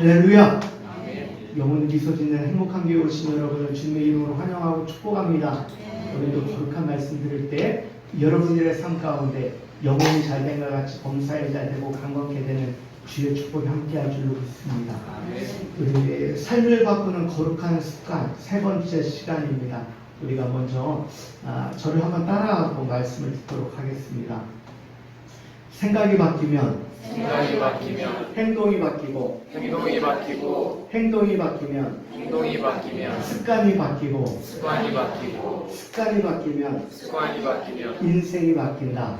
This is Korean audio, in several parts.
할렐루야. 영혼 미소 짓는 행복한 교회 오신 여러분을 주님의 이름으로 환영하고 축복합니다. 오늘도 거룩한 말씀 들을 때 여러분들의 삶 가운데 영혼이 잘된 것 같이 범사에 잘 되고 강건케 되는 주의 축복이 함께할 줄로 믿습니다. 우리 삶을 바꾸는 거룩한 습관 세 번째 시간입니다. 우리가 먼저 저를 한번 따라하고 말씀을 듣도록 하겠습니다. 생각이 바뀌면 행동이 바뀌고 행동이 바뀌면 습관이 바뀌고 습관이 바뀌면 인생이 바뀐다.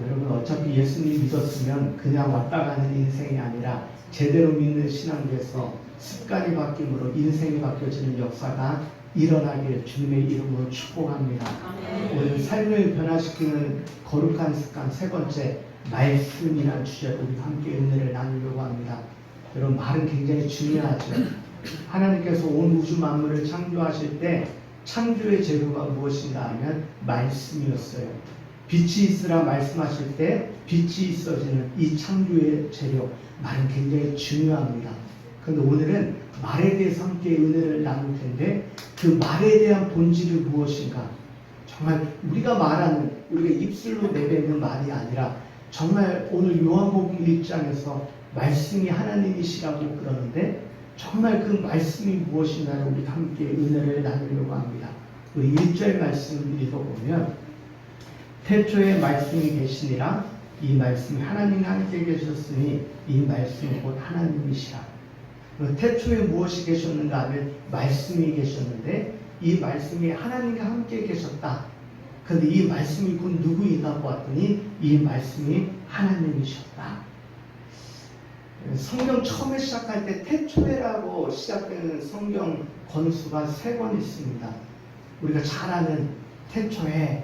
여러분 어차피 예수님 믿었으면 그냥 왔다 가는 인생이 아니라 제대로 믿는 신앙에서 습관이 바뀜으로 인생이 바뀌어지는 역사가 일어나길 주님의 이름으로 축복합니다. 오늘 삶을 변화시키는 거룩한 습관 세 번째 말씀이라는 주제로 우리 함께 은혜를 나누려고 합니다. 여러분 말은 굉장히 중요하죠. 하나님께서 온 우주 만물을 창조하실 때 창조의 재료가 무엇인가 하면 말씀이었어요. 빛이 있으라 말씀하실 때 빛이 있어지는 이 창조의 재료 말은 굉장히 중요합니다. 그런데 오늘은 말에 대해서 함께 은혜를 나눌 텐데 그 말에 대한 본질이 무엇인가? 정말 우리가 말하는 우리가 입술로 내뱉는 말이 아니라 정말 오늘 요한복음 1장에서 말씀이 하나님이시라고 그러는데 정말 그 말씀이 무엇인가를 우리 함께 은혜를 나누려고 합니다. 우리 1절 말씀을 읽어보면 태초에 말씀이 계시니라 이 말씀이 하나님이 함께 계셨으니 이 말씀이 곧 하나님이시라. 태초에 무엇이 계셨는가 하면 말씀이 계셨는데 이 말씀이 하나님과 함께 계셨다. 그런데 이 말씀이 곧 누구인가 보았더니 이 말씀이 하나님이셨다. 성경 처음에 시작할 때 태초에라고 시작되는 성경 권수가 3번 있습니다. 우리가 잘 아는 태초에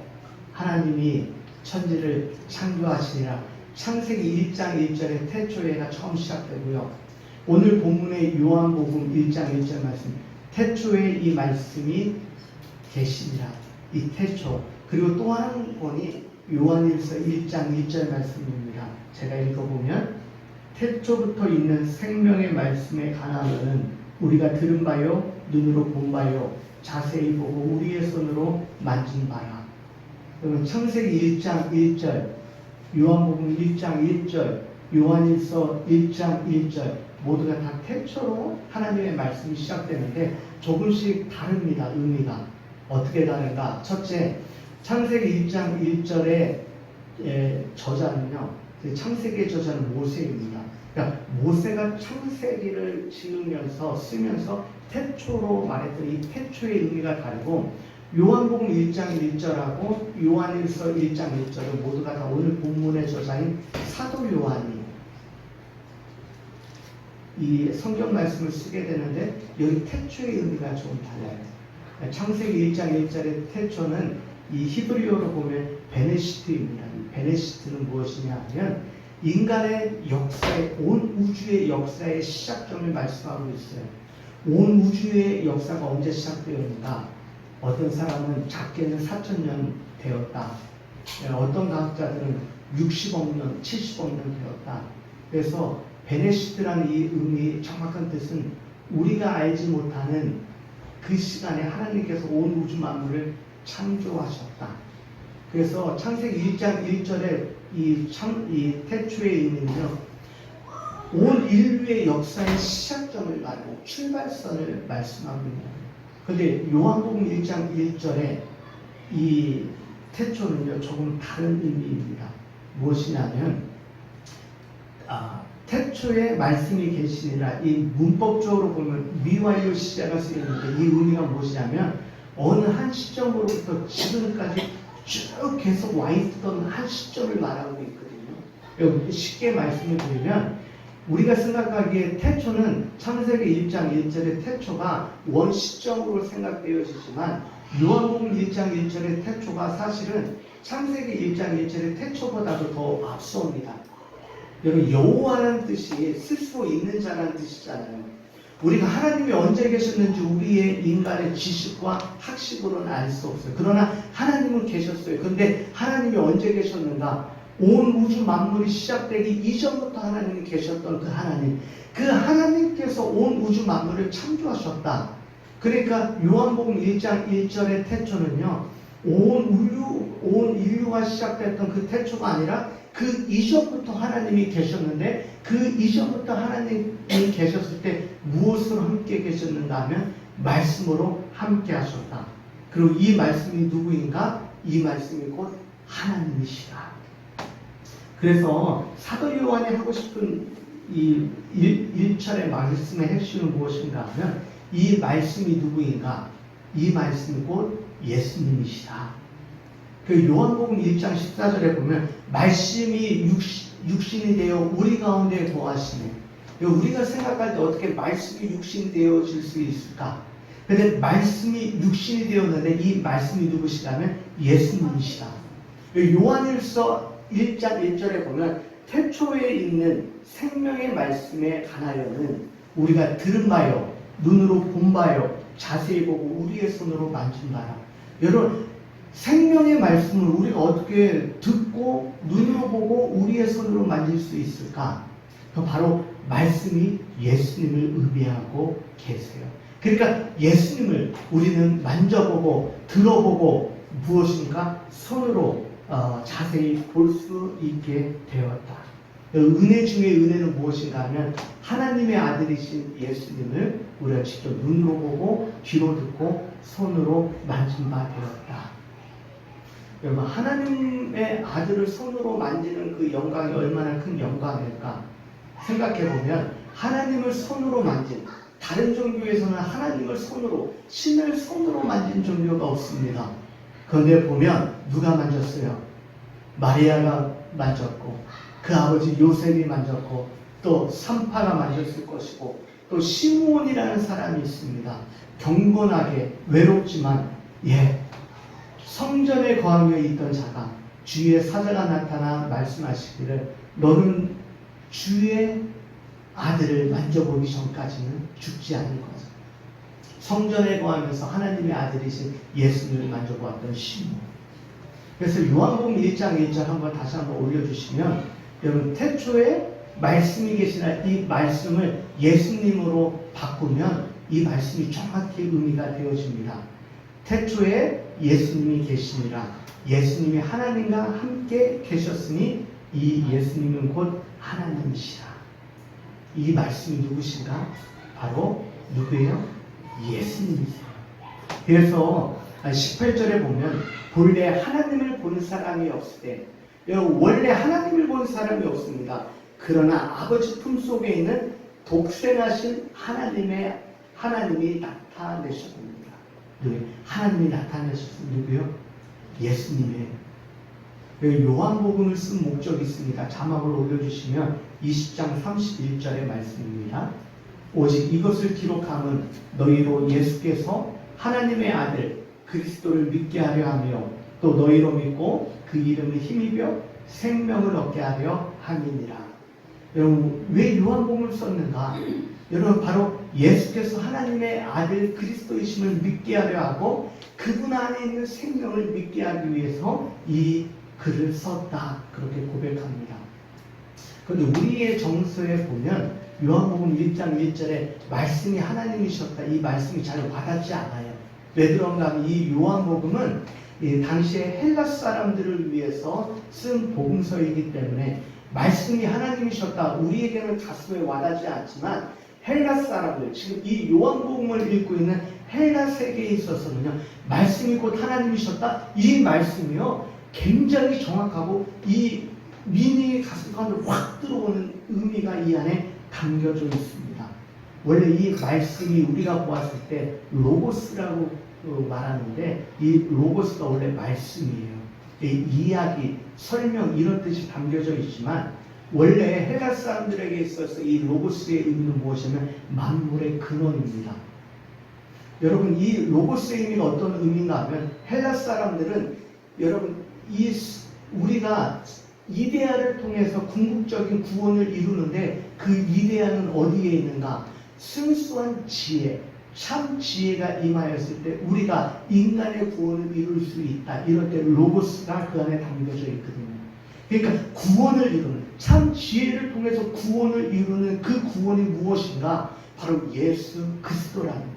하나님이 천지를 창조하시니라. 창세기 1장 1절에 태초에가 처음 시작되고요. 오늘 본문의 요한복음 1장 1절 말씀 태초에 이 말씀이 계시니라. 이 태초 그리고 또 한 권이 요한일서 1장 1절 말씀입니다. 제가 읽어보면 태초부터 있는 생명의 말씀에 관하여는 우리가 들은 바요 눈으로 본 바요 자세히 보고 우리의 손으로 만진 바라. 그러면 창세기 1장 1절 요한복음 1장 1절 요한일서 1장 1절 모두가 다 태초로 하나님의 말씀이 시작되는데 조금씩 다릅니다. 의미가 어떻게 다른가? 첫째 창세기 1장 1절의 저자는요 창세기의 저자는 모세입니다. 그러니까 모세가 창세기를 지으면서 쓰면서 태초로 말했던 이 태초의 의미가 다르고 요한복음 1장 1절하고 요한일서 1장 1절은 모두가 다 오늘 본문의 저자인 사도 요한이 이 성경 말씀을 쓰게 되는데 여기 태초의 의미가 조금 달라요. 창세기 1장 1절의 태초는 이 히브리어로 보면 베네시트입니다. 이 베네시트는 무엇이냐 하면 인간의 역사의 온 우주의 역사의 시작점을 말씀하고 있어요. 온 우주의 역사가 언제 시작되었는가? 어떤 사람은 작게는 4,000년 되었다. 어떤 과학자들은 60억 년, 70억 년 되었다. 그래서 베네시트라는 이 의미 정확한 뜻은 우리가 알지 못하는 그 시간에 하나님께서 온 우주 만물을 창조하셨다. 그래서 창세기 1장 1절에 이 태초의 의미는요 온 인류의 역사의 시작점을 말하고 출발선을 말씀합니다. 그런데 요한복음 1장 1절에 이 태초는요 조금 다른 의미입니다. 무엇이냐면 태초에 말씀이 계시니라. 이 문법적으로 보면 미완료 시제가 쓰이는데 이 의미가 무엇이냐면 어느 한 시점으로부터 지금까지 쭉 계속 와 있던 한 시점을 말하고 있거든요. 여기 쉽게 말씀을 드리면 우리가 생각하기에 태초는 창세기 1장 1절의 태초가 원 시점으로 생각되어지지만 요한복음 1장 1절의 태초가 사실은 창세기 1장 1절의 태초보다도 더 앞서옵니다. 여러분 여호와라는 뜻이 스스로 있는 자라는 뜻이잖아요. 우리가 하나님이 언제 계셨는지 우리의 인간의 지식과 학식으로는 알 수 없어요. 그러나 하나님은 계셨어요. 그런데 하나님이 언제 계셨는가? 온 우주 만물이 시작되기 이전부터 하나님이 계셨던 그 하나님께서 온 우주 만물을 창조하셨다. 그러니까 요한복음 1장 1절의 태초는요, 온 인류가 시작됐던 그 태초가 아니라 그 이전부터 하나님이 계셨는데, 그 이전부터 하나님이 계셨을 때 무엇으로 함께 계셨는가 하면 말씀으로 함께 하셨다. 그리고 이 말씀이 누구인가? 이 말씀이 곧 하나님이시다. 그래서 사도 요한이 하고 싶은 이 1절의 말씀의 핵심은 무엇인가 하면, 이 말씀이 누구인가? 이 말씀이 곧 예수님이시다. 그 요한복음 1장 14절에 보면 말씀이 육신이 되어 우리 가운데 거하시네. 우리가 생각할 때 어떻게 말씀이 육신이 되어질 수 있을까? 근데 말씀이 육신이 되었는데 이 말씀이 누구시라면 예수님이시다. 요한일서 1장 1절에 보면 태초에 있는 생명의 말씀에 관하여는 우리가 들은 바요, 눈으로 본 바요, 자세히 보고 우리의 손으로 만진 바라. 여러분, 생명의 말씀을 우리가 어떻게 듣고 눈으로 보고 우리의 손으로 만질 수 있을까? 바로 말씀이 예수님을 의미하고 계세요. 그러니까 예수님을 우리는 만져보고 들어보고 무엇인가 손으로 자세히 볼 수 있게 되었다. 은혜 중에 은혜는 무엇인가 하면 하나님의 아들이신 예수님을 우리가 직접 눈으로 보고 귀로 듣고 손으로 만진 바 되었다. 여러분, 하나님의 아들을 손으로 만지는 그 영광이 얼마나 큰 영광일까 생각해보면, 하나님을 손으로 만진, 다른 종교에서는 하나님을 손으로, 신을 손으로 만진 종교가 없습니다. 그런데 보면 누가 만졌어요? 마리아가 만졌고, 그 아버지 요셉이 만졌고, 또 산파가 만졌을 것이고, 또 시므온이라는 사람이 있습니다. 경건하게 외롭지만 성전에 거하며 있던 자가 주의 사자가 나타나 말씀하시기를 너는 주의 아들을 만져보기 전까지는 죽지 않을 거죠. 성전에 거하면서 하나님의 아들이신 예수님을 만져보았던 시므온. 그래서 요한복음 1장 1절 다시 한번 올려주시면, 여러분, 태초에 말씀이 계시나 이 말씀을 예수님으로 바꾸면 이 말씀이 정확히 의미가 되어집니다. 태초에 예수님이 계시니라. 예수님이 하나님과 함께 계셨으니 이 예수님은 곧 하나님이시라. 이 말씀이 누구신가? 바로 누구예요? 예수님이세요. 그래서 18절에 보면 본래 하나님을 본 사람이 없을 때, 원래 하나님을 본 사람이 없습니다. 그러나 아버지 품속에 있는 독생하신 하나님이 나타내셨습니다. 하나님이 나타내셨습니다. 누구요? 예수님이에요. 요한복음을 쓴 목적이 있습니다. 자막을 올려주시면 20장 31절의 말씀입니다. 오직 이것을 기록함은 너희로 예수께서 하나님의 아들 그리스도를 믿게 하려 하며 또 너희로 믿고 그 이름을 힘입어 생명을 얻게 하려 함이니라. 여러분, 왜 요한복음을 썼는가? 여러분, 바로 예수께서 하나님의 아들 그리스도이심을 믿게 하려 하고 그분 안에 있는 생명을 믿게 하기 위해서 이 글을 썼다, 그렇게 고백합니다. 그런데 우리의 정서에 보면 요한복음 1장 1절에 말씀이 하나님이셨다, 이 말씀이 잘 와닿지 않아요. 왜 그런가 하면 이 요한복음은 당시에 헬라스 사람들을 위해서 쓴 복음서이기 때문에 말씀이 하나님이셨다, 우리에게는 가슴에 와닿지 않지만 헬라스 사람들, 지금 이 요한복음을 읽고 있는 헬라 세계에 있어서는요, 말씀이 곧 하나님이셨다, 이 말씀이요 굉장히 정확하고 이 미닝이 가슴 가운데 확 들어오는 의미가 이 안에 담겨져 있습니다. 원래 이 말씀이 우리가 보았을 때 로고스라고 말하는데, 이 로고스가 원래 말씀이에요. 이 이야기, 설명 이런 뜻이 담겨져 있지만 원래 헬라 사람들에게 있어서 이 로고스의 의미는 무엇이냐면 만물의 근원입니다. 여러분, 이 로고스의 의미가 어떤 의미인가 하면 헬라 사람들은 여러분 우리가 이데아를 통해서 궁극적인 구원을 이루는데 그 이데아는 어디에 있는가? 순수한 지혜, 참 지혜가 임하였을 때 우리가 인간의 구원을 이룰 수 있다. 이럴 때 로고스가 그 안에 담겨져 있거든요. 그러니까 구원을 이루는, 참 지혜를 통해서 구원을 이루는 그 구원이 무엇인가? 바로 예수 그리스도라는 거예요.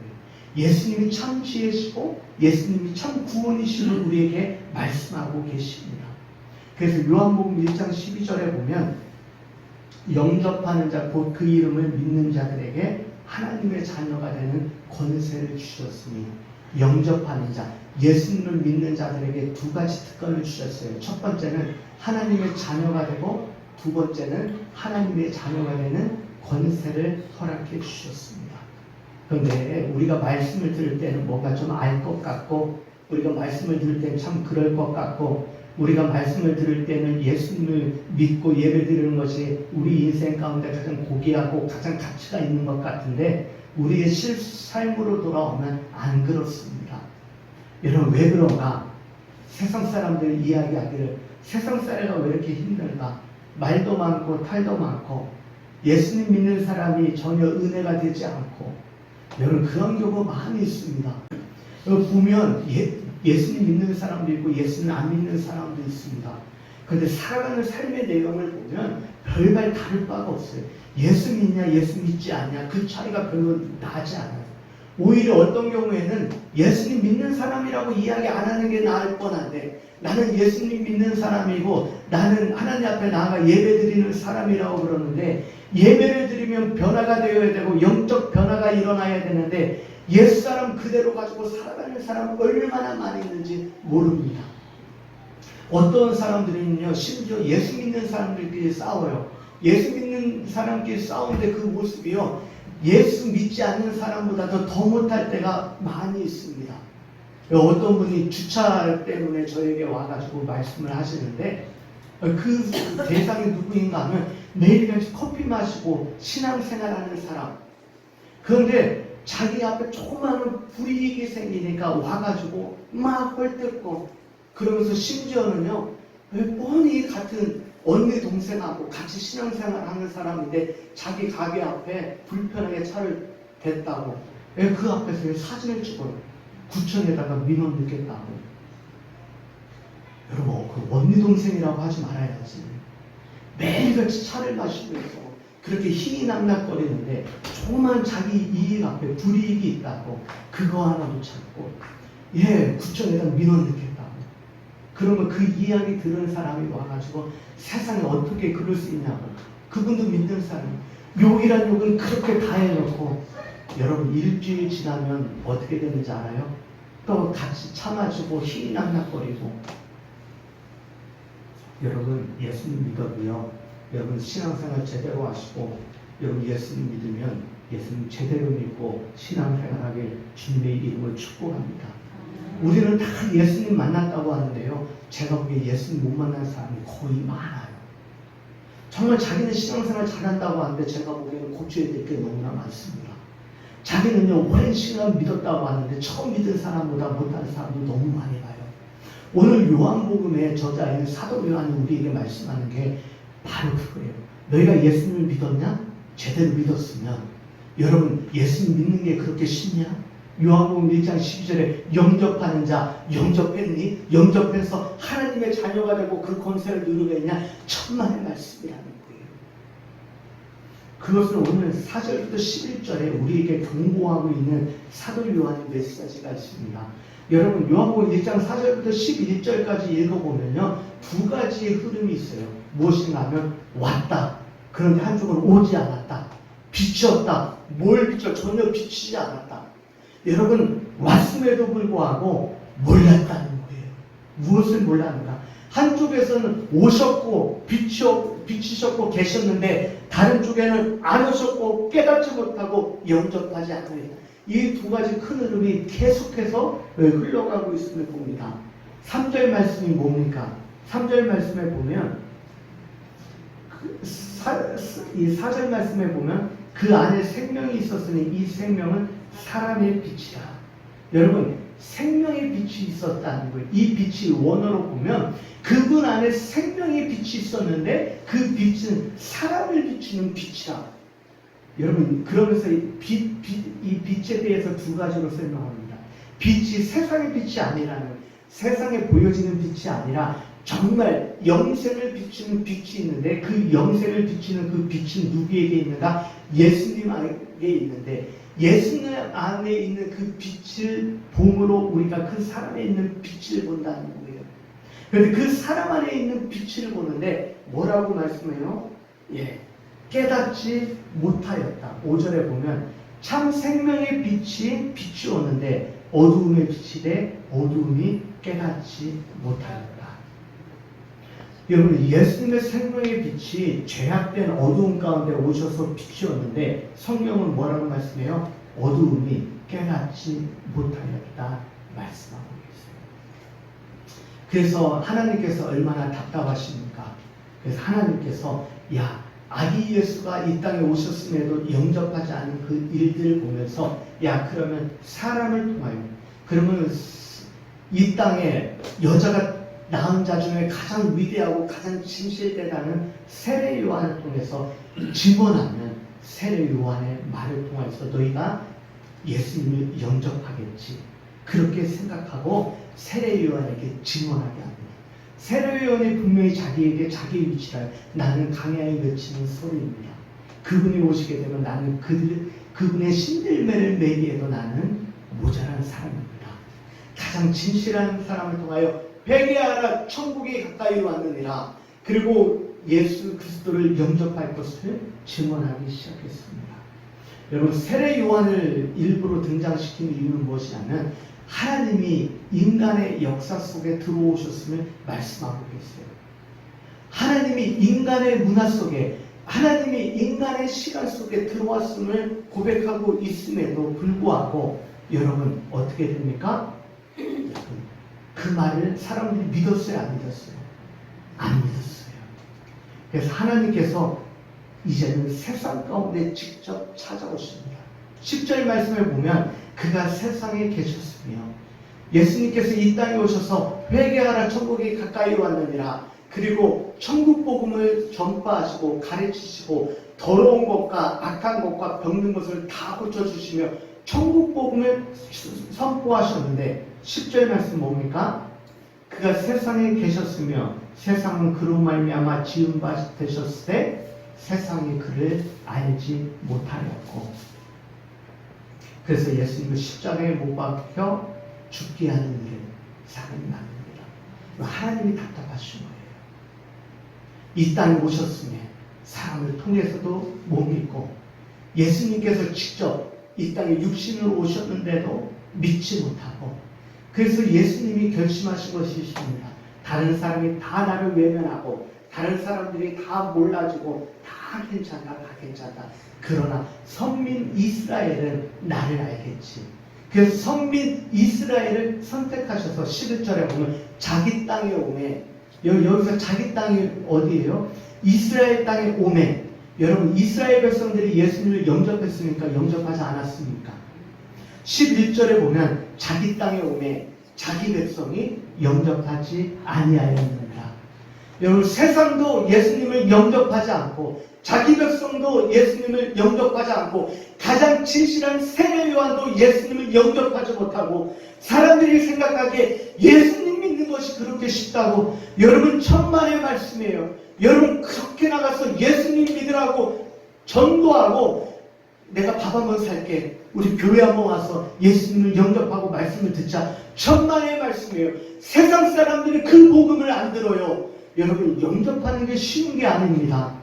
예수님이 참 지혜시고 예수님이 참 구원이심을 우리에게 말씀하고 계십니다. 그래서 요한복음 1장 12절에 보면 영접하는 자 곧 그 이름을 믿는 자들에게 하나님의 자녀가 되는 권세를 주셨으니, 영접하는 자, 예수님을 믿는 자들에게 두 가지 특권을 주셨어요. 첫 번째는 하나님의 자녀가 되고, 두 번째는 하나님의 자녀가 되는 권세를 허락해 주셨습니다. 그런데 우리가 말씀을 들을 때는 뭔가 좀 알 것 같고, 우리가 말씀을 들을 때는 참 그럴 것 같고, 우리가 말씀을 들을 때는 예수님을 믿고 예배드리는 것이 우리 인생 가운데 가장 고귀하고 가장 가치가 있는 것 같은데, 우리의 삶으로 돌아오면 안 그렇습니다. 여러분, 왜 그런가? 세상 사람들이 이야기하기를 세상 사회가 왜 이렇게 힘들까? 말도 많고 탈도 많고 예수님 믿는 사람이 전혀 은혜가 되지 않고, 여러분 그런 경우 많이 있습니다. 보면 예수님 믿는 사람도 있고 예수님 안 믿는 사람도 있습니다. 그런데 살아가는 삶의 내용을 보면 별반 다를 바가 없어요. 예수 믿냐 예수 믿지 않냐 그 차이가 별로 나지 않아요. 오히려 어떤 경우에는 예수님 믿는 사람이라고 이야기 안 하는 게 나을 뻔한데, 나는 예수님 믿는 사람이고 나는 하나님 앞에 나아가 예배 드리는 사람이라고 그러는데, 예배를 드리면 변화가 되어야 되고 영적 변화가 일어나야 되는데 옛사람 그대로 가지고 살아가는 사람 얼마나 많이 있는지 모릅니다. 어떤 사람들은요, 심지어 예수 믿는 사람들끼리 싸워요. 예수 믿는 사람끼리 싸우는데 그 모습이요, 예수 믿지 않는 사람보다 더 못할 때가 많이 있습니다. 어떤 분이 주차 때문에 저에게 와가지고 말씀을 하시는데, 그 대상이 누구인가 하면 매일같이 커피 마시고 신앙생활하는 사람. 그런데 자기 앞에 조그마한 불이익이 생기니까 와가지고 막 헐뜯고, 그러면서 심지어는요, 뻔히 같은 언니 동생하고 같이 신앙생활하는 사람인데 자기 가게 앞에 불편하게 차를 댔다고 그 앞에서 사진을 찍어요. 구청에다가 민원 넣겠다고. 여러분, 그 언니 동생이라고 하지 말아야지. 매일같이 차를 마시면서 그렇게 힘이 낙낙거리는데 조그만 자기 이익 앞에 불이익이 있다고 그거 하나도 참고 구청에다 민원 넣겠다고. 그러면 그 이야기 들은 사람이 와가지고 세상에 어떻게 그럴 수 있냐고. 그분도 믿는 사람. 욕이란 욕은 그렇게 다 해놓고, 여러분 일주일 지나면 어떻게 되는지 알아요? 또 같이 참아주고 힘이 낙낙거리고. 여러분 예수님 믿어도요, 여러분 신앙생활 제대로 하시고, 여러분 예수님 믿으면 예수님 제대로 믿고 신앙생활하길 주님의 이름을 축복합니다. 우리는 다 예수님 만났다고 하는데요, 제가 보기에 예수님 못 만난 사람이 거의 많아요. 정말 자기는 신앙생활 잘한다고 하는데 제가 보기에는 고쳐야 될 게 너무나 많습니다. 자기는요, 오랜 시간 믿었다고 하는데 처음 믿은 사람보다 못하는 사람도 너무 많이 봐요. 오늘 요한복음의 저자인 사도 요한이 우리에게 말씀하는 게 바로 그거예요. 너희가 예수님을 믿었냐? 제대로 믿었으면, 여러분 예수님 믿는 게 그렇게 쉽냐? 요한복음 1장 12절에 영접하는 자, 영접했니? 영접해서 하나님의 자녀가 되고 그 권세를 누르겠냐? 천만의 말씀이라는 거예요. 그것은 오늘 4절부터 11절에 우리에게 경고하고 있는 사도 요한의 메시지가 있습니다. 여러분 요한복음 1장 4절부터 11절까지 읽어보면요, 두 가지의 흐름이 있어요. 무엇인가 하면 왔다. 그런데 한쪽은 오지 않았다. 비추었다. 뭘 비춰? 전혀 비치지 않았다. 여러분 왔음에도 불구하고 몰랐다는 거예요. 무엇을 몰랐는가? 한쪽에서는 오셨고 비치셨고 계셨는데 다른 쪽에는 안 오셨고 깨닫지 못하고 영접하지 않아요. 이 두 가지 큰 흐름이 계속해서 흘러가고 있음을 봅니다. 3절 말씀이 뭡니까? 3절 말씀에 보면 이 4절 말씀에 보면 그 안에 생명이 있었으니 이 생명은 사람의 빛이라. 여러분 생명의 빛이 있었다는 거예요. 이 빛이 원어로 보면 그분 안에 생명의 빛이 있었는데 그 빛은 사람을 비추는 빛이라. 여러분 그러면서 이 빛에 대해서 두 가지로 설명합니다. 빛이 세상의 빛이 아니라는, 세상에 보여지는 빛이 아니라 정말 영생을 비추는 빛이 있는데 그 영생을 비추는 그 빛은 누구에게 있는가? 예수님 안에 있는데 예수님 안에 있는 그 빛을 봄으로 우리가 그 사람에 있는 빛을 본다는 거예요. 그런데 그 사람 안에 있는 빛을 보는데 뭐라고 말씀해요? 깨닫지 못하였다. 5절에 보면 참 생명의 빛이 비추었는데 어두움의 빛이 돼 어두움이 깨닫지 못하였다. 여러분, 예수님의 생명의 빛이 죄악된 어두움 가운데 오셔서 비추었는데 성경은 뭐라고 말씀해요? 어두움이 깨닫지 못하였다 말씀하고 계세요. 그래서 하나님께서 얼마나 답답하십니까? 그래서 하나님께서 아기 예수가 이 땅에 오셨음에도 영접하지 않은 그 일들을 보면서 그러면 사람을 통하여 그러면 이 땅에 여자가 낳은 자 중에 가장 위대하고 가장 진실되다는 세례 요한을 통해서 증언하면 세례 요한의 말을 통해서 너희가 예수님을 영접하겠지. 그렇게 생각하고 세례 요한에게 증언하게 합니다. 세례 요한이 분명히 자기에게 자기의 위치를 나는 강야에 맺히는 소리입니다. 그분이 오시게 되면 나는 그분의 신들매를 매기에도 나는 모자란 사람입니다. 가장 진실한 사람을 통하여 회개하라 천국이 가까이 왔느니라. 그리고 예수 그리스도를 영접할 것을 증언하기 시작했습니다. 여러분, 세례 요한을 일부러 등장시킨 이유는 무엇이냐면 하나님이 인간의 역사 속에 들어오셨음을 말씀하고 계세요. 하나님이 인간의 문화 속에 하나님이 인간의 시간 속에 들어왔음을 고백하고 있음에도 불구하고 여러분 어떻게 됩니까? 그 말을 사람들이 믿었어요? 안 믿었어요? 안 믿었어요. 그래서 하나님께서 이제는 세상 가운데 직접 찾아오십니다. 10절 말씀을 보면 그가 세상에 계셨으며 예수님께서 이 땅에 오셔서 회개하라 천국이 가까이 왔느니라. 그리고 천국 복음을 전파하시고 가르치시고 더러운 것과 악한 것과 병든 것을 다 고쳐주시며 천국 복음을 선포하셨는데 10절 말씀 뭡니까? 그가 세상에 계셨으며 세상은 그로 말미암아 지은 바 되셨을 때 세상이 그를 알지 못하였고 그래서 예수님을 십자가에 못 박혀 죽게 하는 일을 사람이 만듭니다. 하나님이 답답하신 거예요. 이 땅에 오셨으며 사람을 통해서도 못 믿고 예수님께서 직접 이 땅에 육신으로 오셨는데도 믿지 못하고 그래서 예수님이 결심하신 것이 있습니다. 다른 사람이 다 나를 외면하고 다른 사람들이 다 몰라주고 다 괜찮다. 그러나 선민 이스라엘은 나를 알겠지. 그래서 선민 이스라엘을 선택하셔서 11절에 보면 자기 땅에 오매 여기서 자기 땅이 어디예요? 이스라엘 땅에 오매 여러분 이스라엘 백성들이 예수님을 영접했습니까? 영접하지 않았습니까? 11절에 보면 자기 땅에 오매 자기 백성이 영접하지 아니하였느니라. 여러분 세상도 예수님을 영접하지 않고 자기 백성도 예수님을 영접하지 않고 가장 진실한 세례 요한도 예수님을 영접하지 못하고 사람들이 생각하기에 예수님 믿는 것이 그렇게 쉽다고 여러분 천만의 말씀이에요. 여러분 그렇게 나가서 예수님 믿으라고 전도하고 내가 밥 한 번 살게 우리 교회 한번 와서 예수님을 영접하고 말씀을 듣자 천만의 말씀이에요. 세상 사람들이 그 복음을 안 들어요. 여러분 영접하는 게 쉬운 게 아닙니다.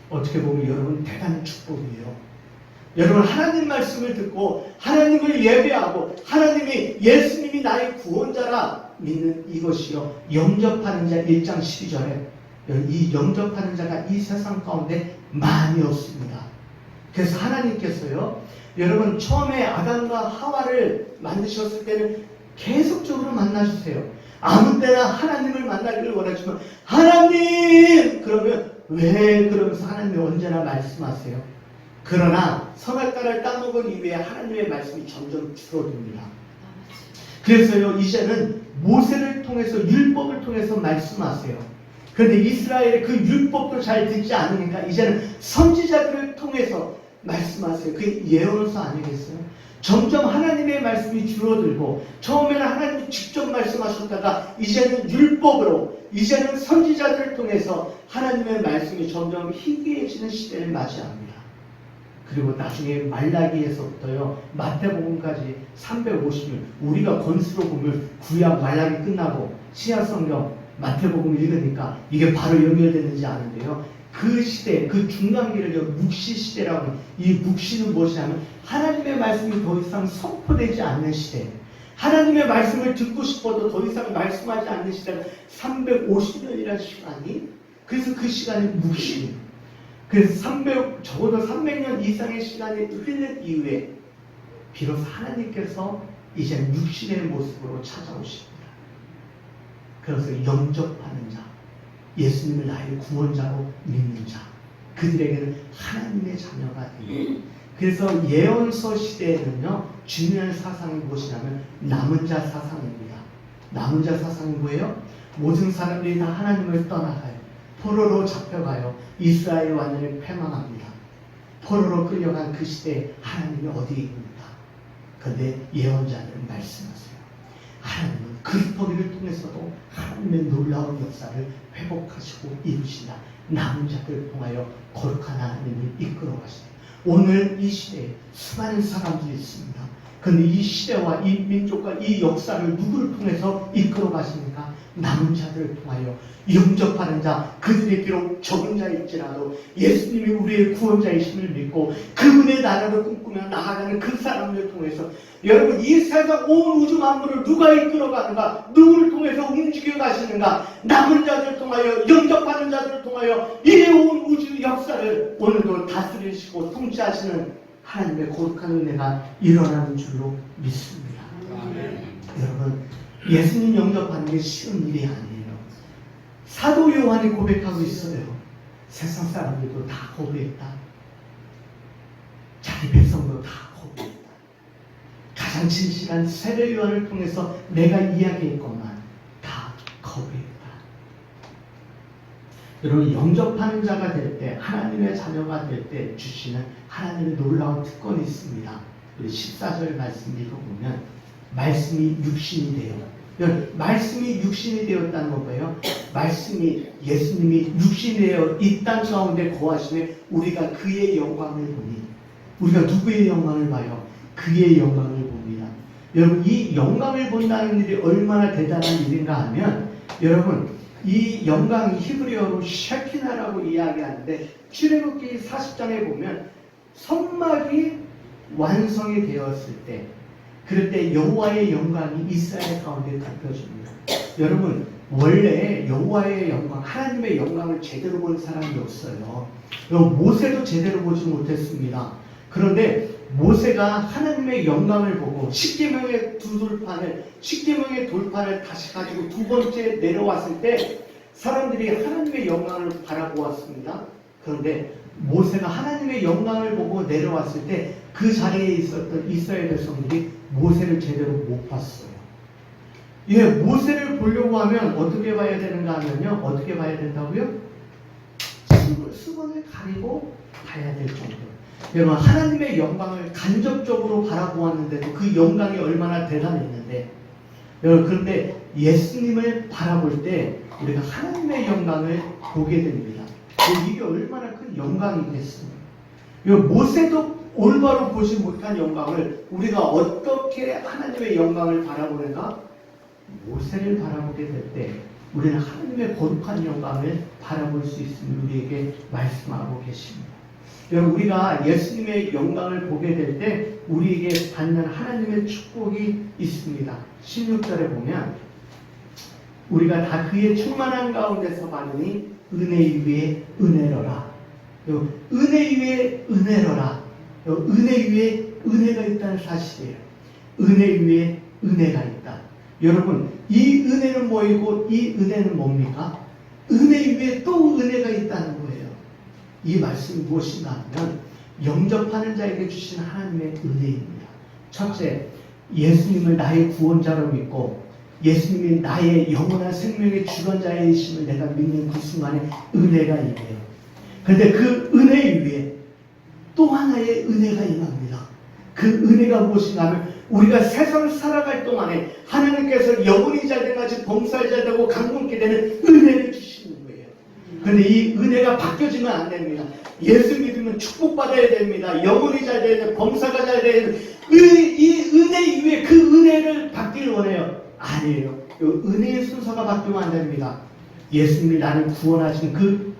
어떻게 보면 여러분 대단한 축복이에요. 여러분 하나님 말씀을 듣고 하나님을 예배하고 하나님이 예수님이 나의 구원자라 믿는 이것이요. 영접하는 자 1장 12절에 이 영접하는 자가 이 세상 가운데 많이 없습니다. 그래서 하나님께서요. 여러분 처음에 아담과 하와를 만드셨을 때는 계속적으로 만나주세요. 아무 때나 하나님을 만나기를 원하지만 하나님! 그러면 왜? 그러면서 하나님이 언제나 말씀하세요. 그러나 선악과를 따먹은 이후에 하나님의 말씀이 점점 줄어듭니다. 그래서요 이제는 모세를 통해서 율법을 통해서 말씀하세요. 그런데 이스라엘의 그 율법도 잘 듣지 않으니까 이제는 선지자들을 통해서 말씀하세요. 그게 예언서 아니겠어요? 점점 하나님의 말씀이 줄어들고 처음에는 하나님이 직접 말씀하셨는데 말씀하셨다가 이제는 율법으로, 이제는 선지자들을 통해서 하나님의 말씀이 점점 희귀해지는 시대를 맞이합니다. 그리고 나중에 말라기에서부터요, 마태복음까지 350년, 우리가 건수로 보면 구약 말라기 끝나고 신약 성경 마태복음 읽으니까 이게 바로 연결되는지 아는데요. 그 시대, 그 중간기를 묵시 시대라고 합니다. 이 묵시는 무엇이냐면 하나님의 말씀이 더 이상 선포되지 않는 시대, 하나님의 말씀을 듣고 싶어도 더 이상 말씀하지 않는 시대가 350년이라는 시간이, 그래서 그 시간이 묵시입니다. 그래서 적어도 300년 이상의 시간이 흘린 이후에 비로소 하나님께서 이제 육신의 모습으로 찾아오십니다. 그래서 영접하는 자, 예수님을 나의 구원자로 믿는 자, 그들에게는 하나님의 자녀가 됩니다. 그래서 예언서 시대에는요, 중요한 사상이 무엇이냐면 남은 자 사상입니다. 남은 자 사상이 뭐예요? 모든 사람들이 다 하나님을 떠나가요. 포로로 잡혀가요. 이스라엘 완전히 패망합니다. 포로로 끌려간 그 시대에 하나님이 어디에 있습니까? 그런데 예언자들은 말씀하세요. 하나님은 그리스도를 통해서도 하나님의 놀라운 역사를 회복하시고 이루신다. 남은 자들을 통하여 거룩한 하나님을 이끌어 가시다. 오늘 이 시대에 수많은 사람들이 있습니다. 그런데 이 시대와 이 민족과 이 역사를 누구를 통해서 이끌어 가십니까? 남은 자들을 통하여 영접하는 자, 그들이 비록 적은 자일지라도 예수님이 우리의 구원자이심을 믿고 그분의 나라를 꿈꾸며 나아가는 그 사람을 통해서, 여러분, 이 세상 온 우주 만물을 누가 이끌어 가는가? 누구를 통해서 움직여 가시는가? 남은 자들을 통하여, 영접하는 자들을 통하여 이래온 우주 역사를 오늘도 다스리시고 통치하시는 하나님의 거룩한 은혜가 일어나는 줄로 믿습니다. 아멘. 여러분, 예수님 영접하는 게 쉬운 일이 아니에요. 사도 요한이 고백하고 있어요. 세상 사람들도 다 거부했다. 자기 백성도 다 거부했다. 가장 진실한 세례 요한을 통해서 내가 이야기했건만 다 거부했다. 여러분, 영접하는 자가 될 때, 하나님의 자녀가 될 때 주시는 하나님의 놀라운 특권이 있습니다. 우리 14절 말씀 읽어보면 말씀이 육신이 되어, 말씀이 육신이 되었다는 건 뭐예요? 말씀이, 예수님이 육신이 되어 이 땅 가운데 거하시며 우리가 그의 영광을 보니, 우리가 누구의 영광을 봐요? 그의 영광을 봅니다. 여러분, 이 영광을 본다는 일이 얼마나 대단한 일인가 하면, 여러분, 이 영광이 히브리어로 셰키나라고 이야기하는데, 출애굽기 40장에 보면 성막이 완성이 되었을 때, 그럴 때 여호와의 영광이 이스라엘 가운데 덮여집니다. 여러분, 원래 여호와의 영광, 하나님의 영광을 제대로 본 사람이 없어요. 모세도 제대로 보지 못했습니다. 그런데 모세가 하나님의 영광을 보고 십계명의 돌판을 다시 가지고 두 번째 내려왔을 때 사람들이 하나님의 영광을 바라보았습니다. 그런데 모세가 하나님의 영광을 보고 내려왔을 때 그 자리에 있었던 이스라엘 백성들이 모세를 제대로 못 봤어요. 예, 모세를 보려고 하면 어떻게 봐야 되는가 하면요, 어떻게 봐야 된다고요? 수건을 가리고 봐야 될 정도. 여러분, 하나님의 영광을 간접적으로 바라보았는데도 그 영광이 얼마나 대단했는데, 여러분, 그런데 예수님을 바라볼 때 우리가 하나님의 영광을 보게 됩니다. 이게 얼마나 큰 영광이겠습니까? 모세도 올바로 보지 못한 영광을 우리가 어떻게 하나님의 영광을 바라보는가? 모세를 바라보게 될 때 우리는 하나님의 거룩한 영광을 바라볼 수 있음을 우리에게 말씀하고 계십니다. 여러분, 우리가 예수님의 영광을 보게 될 때 우리에게 받는 하나님의 축복이 있습니다. 16절에 보면 우리가 다 그의 충만한 가운데서 받으니 은혜 위에 은혜로라. 은혜 위에 은혜로라. 은혜 위에 은혜가 있다는 사실이에요. 은혜 위에 은혜가 있다. 여러분, 이 은혜는 뭐이고 이 은혜는 뭡니까? 은혜 위에 또 은혜가 있다는 거예요. 이 말씀이 무엇인가 하면 영접하는 자에게 주신 하나님의 은혜입니다. 첫째, 예수님을 나의 구원자로 믿고 예수님이 나의 영원한 생명의 주관자이심을 내가 믿는 그 순간에 은혜가 임해요. 그런데 그 은혜 위에 또 하나의 은혜가 임합니다. 그 은혜가 무엇인가 하면 우리가 세상을 살아갈 동안에 하나님께서 영원히 잘 때까지 은혜가 바뀌어지면 안 됩니다. 예수 믿으면 축복받아야 됩니다. 영혼이 잘 돼야 돼요. 범사가 잘 돼야 돼요. 이 은혜 이후에 그 은혜를 받기를 원해요. 아니에요. 은혜의 순서가 바뀌면 안 됩니다. 예수님이 나를 구원하신 그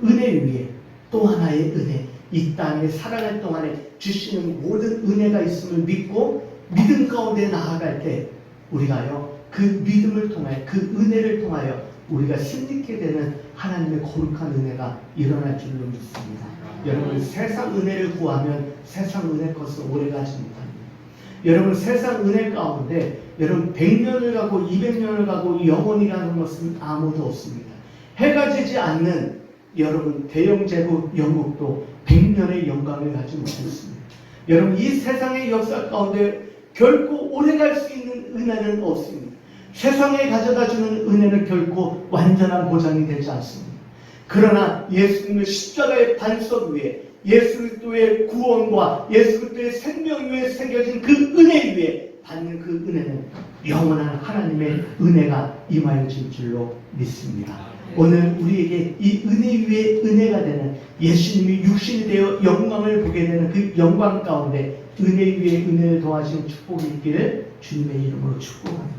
은혜 위에 또 하나의 은혜, 이 땅에 살아갈 동안에 주시는 모든 은혜가 있음을 믿고 믿음 가운데 나아갈 때 우리가요 그 믿음을 통하여 그 은혜를 통하여 우리가 힘있게 되는 하나님의 거룩한 은혜가 일어날 줄로 믿습니다. 여러분, 세상 은혜를 구하면 세상 은혜 것을 오래가지 못합니다. 여러분, 세상 은혜 가운데 여러분 100년을 가고 200년을 가고 영원이라는 것은 아무도 없습니다. 해가 지지 않는 여러분 대영제국 영국도 100년의 영광을 가지 못했습니다. 여러분, 이 세상의 역사 가운데 결코 오래갈 수 있는 은혜는 없습니다. 세상에 가져다주는 은혜는 결코 완전한 보장이 되지 않습니다. 그러나 예수님의 십자가의 반석 위에 예수 그리스도의 구원과 예수 그리스도의 생명 위에 새겨진 그 은혜 위에 받는 그 은혜는 영원한 하나님의 은혜가 임하여질 줄로 믿습니다. 오늘 우리에게 이 은혜 위에 은혜가 되는 예수님이 육신이 되어 영광을 보게 되는 그 영광 가운데 은혜 위에 은혜를 더하시는 축복이 있기를 주님의 이름으로 축복합니다.